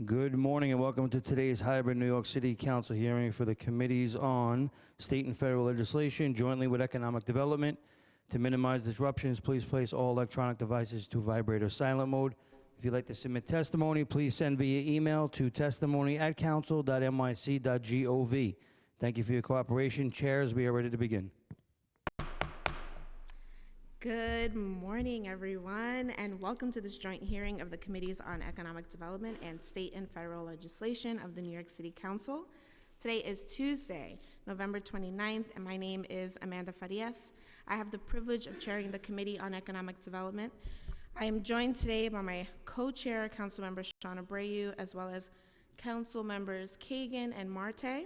Good morning and welcome to today's hybrid New York City Council hearing for the committees on state and federal legislation jointly with economic development. To minimize disruptions, please place all electronic devices to vibrate or silent mode. If you'd like to submit testimony, please send via email to testimony@council.nyc.gov. Thank you for your cooperation. Chairs, we are ready to begin. Good morning, everyone, and welcome to this joint hearing of the Committees on Economic Development and State and Federal Legislation of the New York City Council. Today is Tuesday, November 29th, and my name is Amanda Farias. I have the privilege of chairing the Committee on Economic Development. I am joined today by my co-chair, Councilmember Sean Abreu, as well as Council members Kagan and Marte.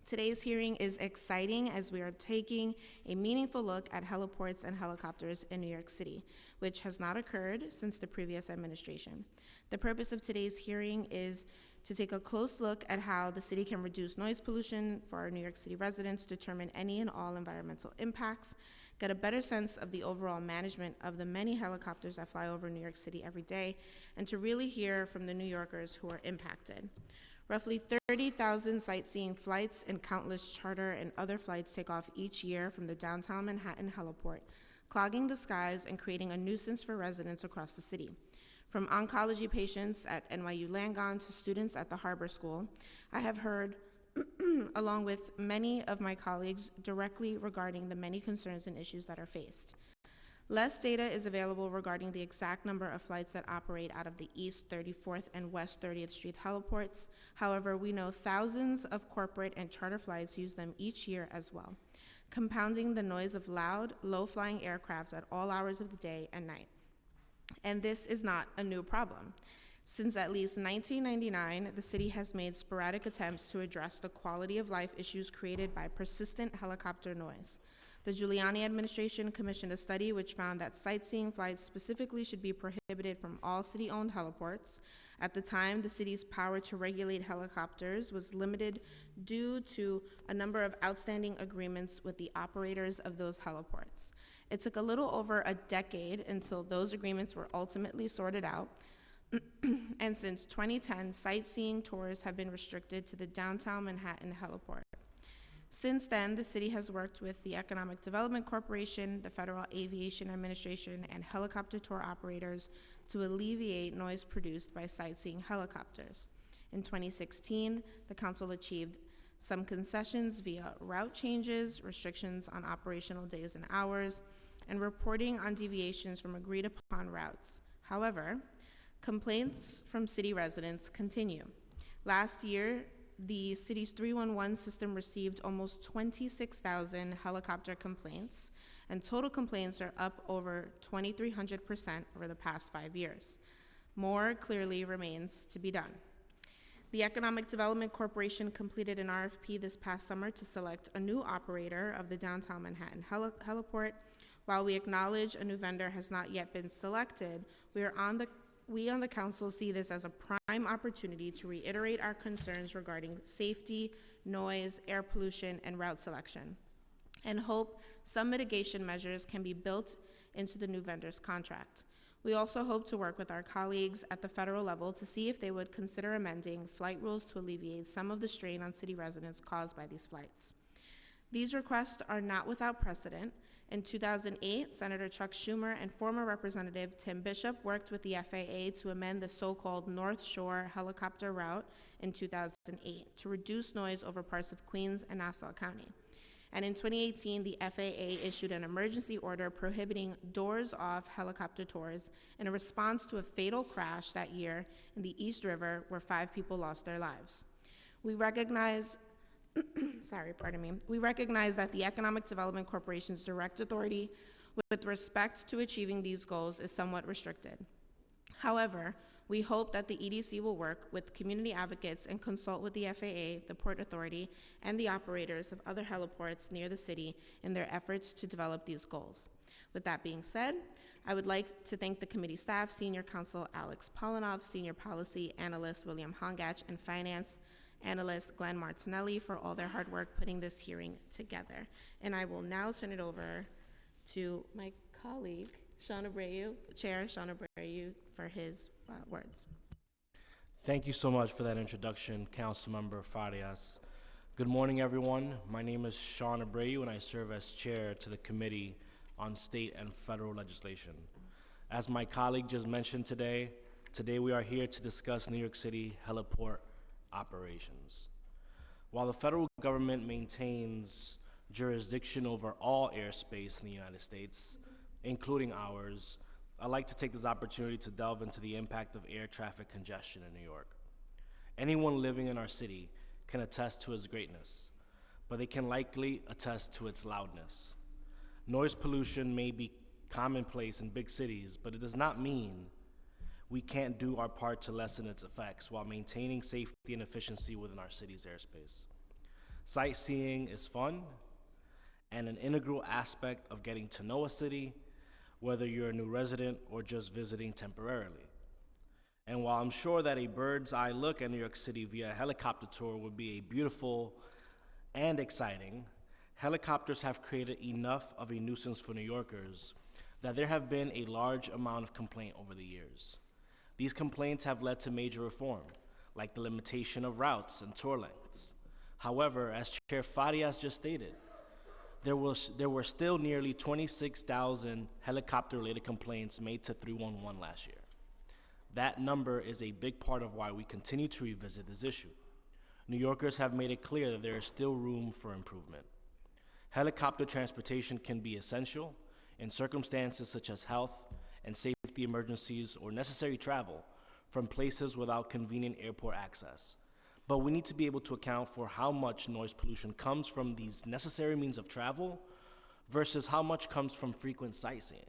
Today's hearing is exciting as we are taking a meaningful look at heliports and helicopters in New York City, which has not occurred since the previous administration. The purpose of today's hearing is to take a close look at how the city can reduce noise pollution for our New York City residents, determine any and all environmental impacts, get a better sense of the overall management of the many helicopters that fly over New York City every day, and to really hear from the New Yorkers who are impacted. Roughly 30,000 sightseeing flights and countless charter and other flights take off each year from the downtown Manhattan heliport, clogging the skies and creating a nuisance for residents across the city. From oncology patients at NYU Langone to students at the Harbor School, I have heard, along with many of my colleagues, directly regarding the many concerns and issues that are faced. Less data is available regarding the exact number of flights that operate out of the East 34th and West 30th Street heliports. However, we know thousands of corporate and charter flights use them each year as well, compounding the noise of loud, low-flying aircraft at all hours of the day and night. And this is not a new problem. Since at least 1999, the city has made sporadic attempts to address the quality of life issues created by persistent helicopter noise. The Giuliani administration commissioned a study which found that sightseeing flights specifically should be prohibited from all city-owned heliports. At the time, the city's power to regulate helicopters was limited due to a number of outstanding agreements with the operators of those heliports. It took a little over a decade until those agreements were ultimately sorted out. And since 2010, sightseeing tours have been restricted to the downtown Manhattan heliport. Since then, the city has worked with the Economic Development Corporation, the Federal Aviation Administration, and helicopter tour operators to alleviate noise produced by sightseeing helicopters. In 2016, the council achieved some concessions via route changes, restrictions on operational days and hours, and reporting on deviations from agreed upon routes. However, complaints from city residents continue. Last year, the city's 311 system received almost 26,000 helicopter complaints, and total complaints are up over 2,300% over the past 5 years. More clearly remains to be done. The Economic Development Corporation completed an RFP this past summer to select a new operator of the downtown Manhattan heliport. While we acknowledge a new vendor has not yet been selected, we on the council see this as a prime opportunity to reiterate our concerns regarding safety, noise, air pollution, and route selection, and hope some mitigation measures can be built into the new vendor's contract. We also hope to work with our colleagues at the federal level to see if they would consider amending flight rules to alleviate some of the strain on city residents caused by these flights. These requests are not without precedent. In 2008, Senator Chuck Schumer and former Representative Tim Bishop worked with the FAA to amend the so-called North Shore helicopter route in 2008 to reduce noise over parts of Queens and Nassau County. And in 2018, the FAA issued an emergency order prohibiting doors-off helicopter tours in a response to a fatal crash that year in the East River where 5 people lost their lives. We recognize We recognize that the Economic Development Corporation's direct authority with respect to achieving these goals is somewhat restricted. However, we hope that the EDC will work with community advocates and consult with the FAA, the Port Authority, and the operators of other heliports near the city in their efforts to develop these goals. With that being said, I would like to thank the committee staff, Senior Counsel Alex Polinoff, Senior Policy Analyst William Hongach, and Finance Analyst Glenn Martinelli for all their hard work putting this hearing together. And I will now turn it over to my colleague, Sean Abreu, Chair Sean Abreu, for his words. Thank you so much for that introduction, Councilmember Farias. Good morning, everyone. My name is Sean Abreu, and I serve as chair to the Committee on State and Federal Legislation. As my colleague just mentioned today we are here to discuss New York City heliport operations. While the federal government maintains jurisdiction over all airspace in the United States, including ours, I'd like to take this opportunity to delve into the impact of air traffic congestion in New York. Anyone living in our city can attest to its greatness, but they can likely attest to its loudness. Noise pollution may be commonplace in big cities, but it does not mean we can't do our part to lessen its effects while maintaining safety and efficiency within our city's airspace. Sightseeing is fun and an integral aspect of getting to know a city, whether you're a new resident or just visiting temporarily. And while I'm sure that a bird's eye look at New York City via a helicopter tour would be a beautiful and exciting, helicopters have created enough of a nuisance for New Yorkers that there have been a large amount of complaint over the years. These complaints have led to major reform, like the limitation of routes and tour lengths. However, as Chair Farias just stated, there were still nearly 26,000 helicopter-related complaints made to 311 last year. That number is a big part of why we continue to revisit this issue. New Yorkers have made it clear that there is still room for improvement. Helicopter transportation can be essential in circumstances such as health and safety emergencies or necessary travel from places without convenient airport access. But we need to be able to account for how much noise pollution comes from these necessary means of travel versus how much comes from frequent sightseeing.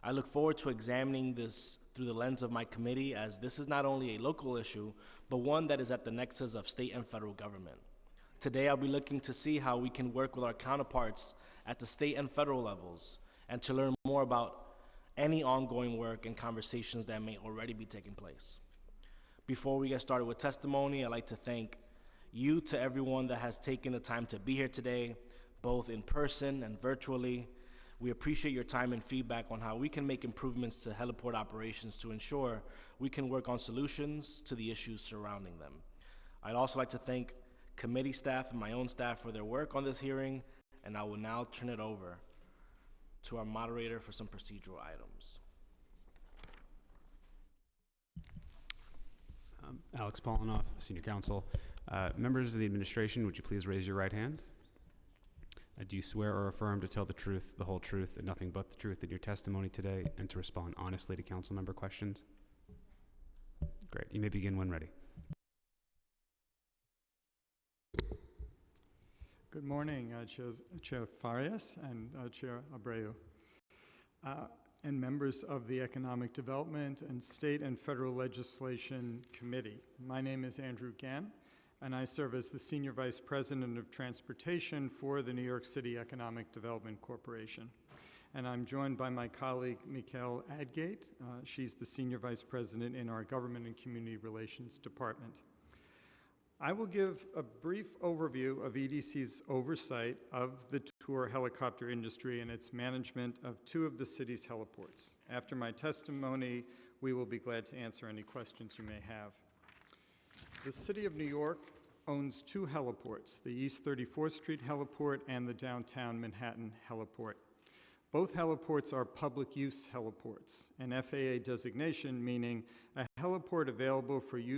I look forward to examining this through the lens of my committee, as this is not only a local issue, but one that is at the nexus of state and federal government. Today, I'll be looking to see how we can work with our counterparts at the state and federal levels and to learn more about any ongoing work and conversations that may already be taking place. Before we get started with testimony, I'd like to thank you to everyone that has taken the time to be here today, both in person and virtually. We appreciate your time and feedback on how we can make improvements to heliport operations to ensure we can work on solutions to the issues surrounding them. I'd also like to thank committee staff and my own staff for their work on this hearing, and I will now turn it over to our moderator for some procedural items. Alex Polinoff, Senior Counsel. Members of the administration, would you please raise your right hands? Do you swear or affirm to tell the truth, the whole truth, and nothing but the truth in your testimony today, and to respond honestly to council member questions? Great. You may begin when ready. Good morning, Chair Farias and Chair Abreu, and members of the Economic Development and State and Federal Legislation Committee. My name is Andrew Gann, and I serve as the Senior Vice President of Transportation for the New York City Economic Development Corporation. And I'm joined by my colleague, Mikhail Adgate. She's the Senior Vice President in our Government and Community Relations Department. I will give a brief overview of EDC's oversight of the tour helicopter industry and its management of two of the city's heliports. After my testimony, we will be glad to answer any questions you may have. The City of New York owns two heliports, the East 34th Street heliport and the downtown Manhattan heliport. Both heliports are public use heliports, an FAA designation meaning a heliport available for use